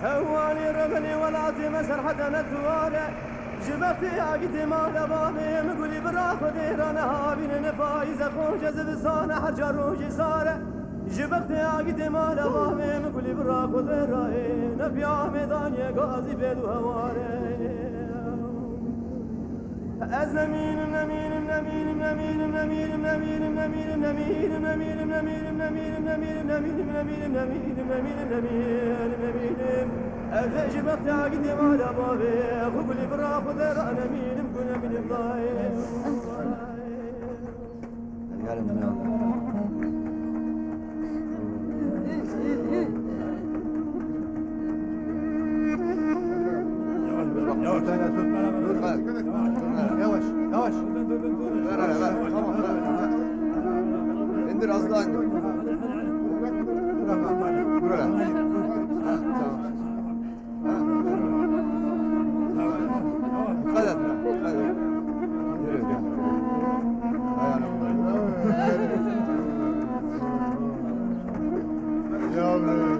هواني رمني والعظيم سرحة نتوالى جبتي عقدي ما لبابي مقولي براخ ديرانا هابين نفايزة خوش زبسانة حجر وجسارة جبتي عقدي ما لبابي مقولي براخ ديرانا في عمداني قاضي بيدو هواري أزمين نمين نمين نمين نمين نمين نمين نمين نمين نمين نمين نمين نمين نمين نمين نمين نمين نمين أذج بقت عقدي ما لبابي أقولي براق ودر أنا مين مكون من الضايع Yavaş, yavaş. Ver. İndir az daha indir. Buraya. Dikkat et. Yürü. Yavrum.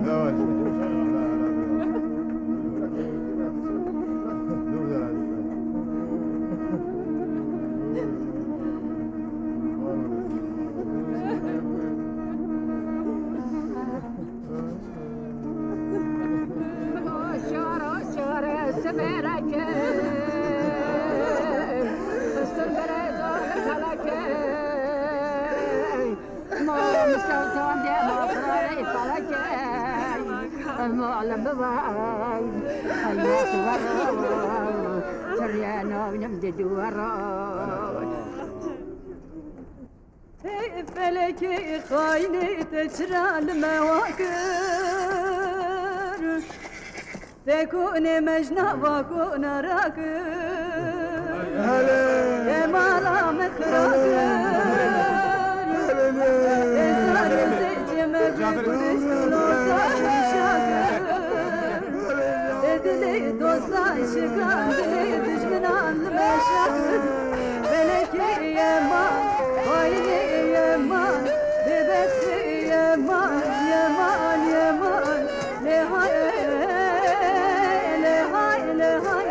Yavaş. فلكي خايني تجرال مواكر تكون مجنى وكون راكر يا مالا مخراكر إنسان يسجي مجنى لوزاهي شاكر إدلي دوستا شكان دلي دجمنان مشاكر فلكي يا مال خايني يا مال ببكي يا مال يا مال يا مال لهاي لهاي لهاي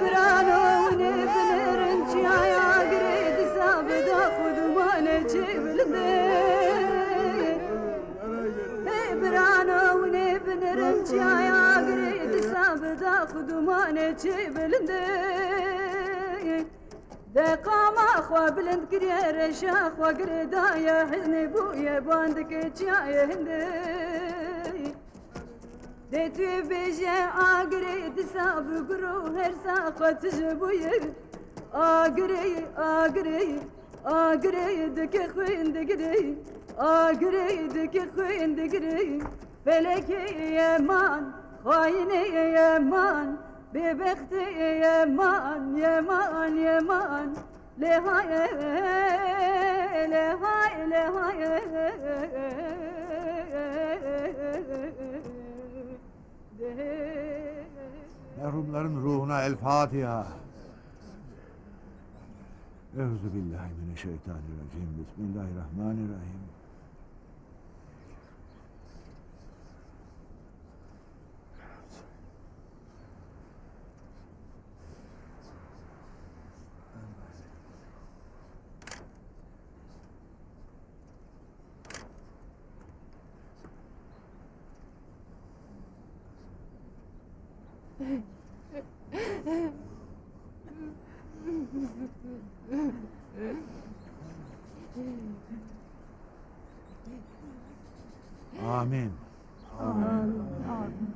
برانو ونبنرن جايا قريد سابدا خدومانه جبلدي برانو ونبنرن جايا قريد سابدا خدومانه جبلدي دقاما خوا بلند كرير شاخ وقريدا يا حزني بويا باندك جايا هندي دتي بيجي اغري دساب غرو هر ساقت جبوير اغري دك خوين دغري اغري دك خوين دغري فلكي يمان خايني يمان ببختي يمان يمان يمان لهاي لهاي لهاي Merhumların ruhuna el Fatiha. Euzubillahimineşşeytanirracim. Bismillahirrahmanirrahim. Amin. Amin. Amin.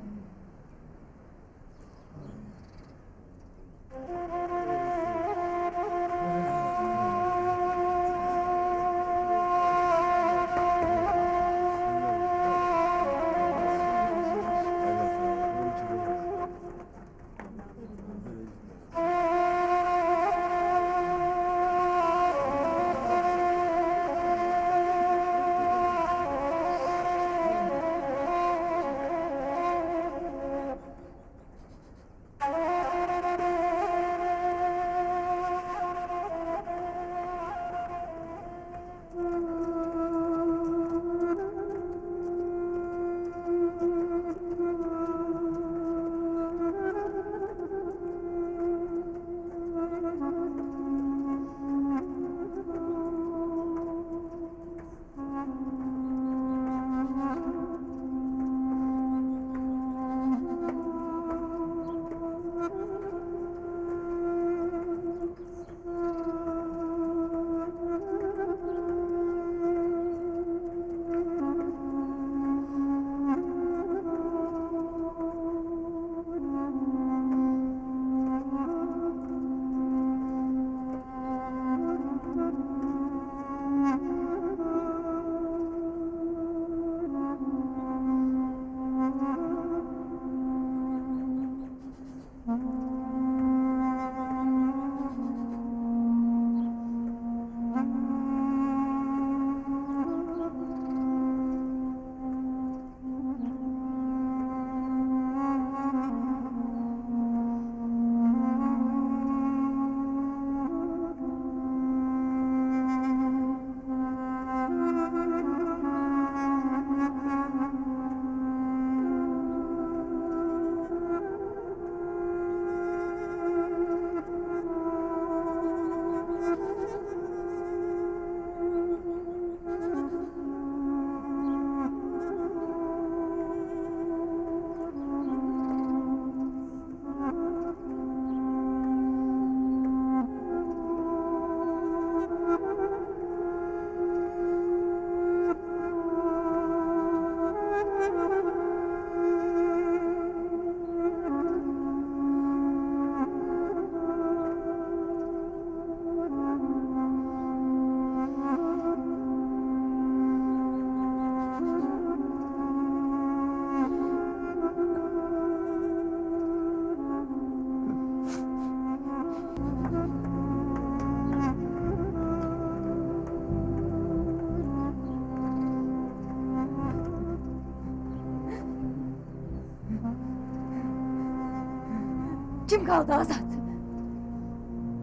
Kim kaldı Azat?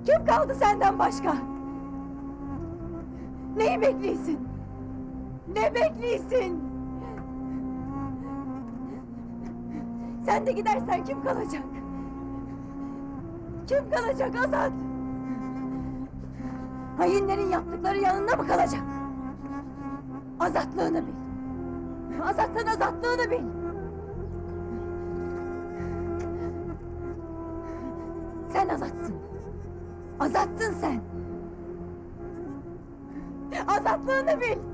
Kim kaldı senden başka? Neyi bekliyorsun? Ne bekliyorsun? Sen de gidersen kim kalacak? Kim kalacak Azat? Hainlerin yaptıkları yanında mı kalacak? Azatlığını bil. Azat'ın azatlığını bil. Sen azatsın. Azatsın sen. Azatlığını bil.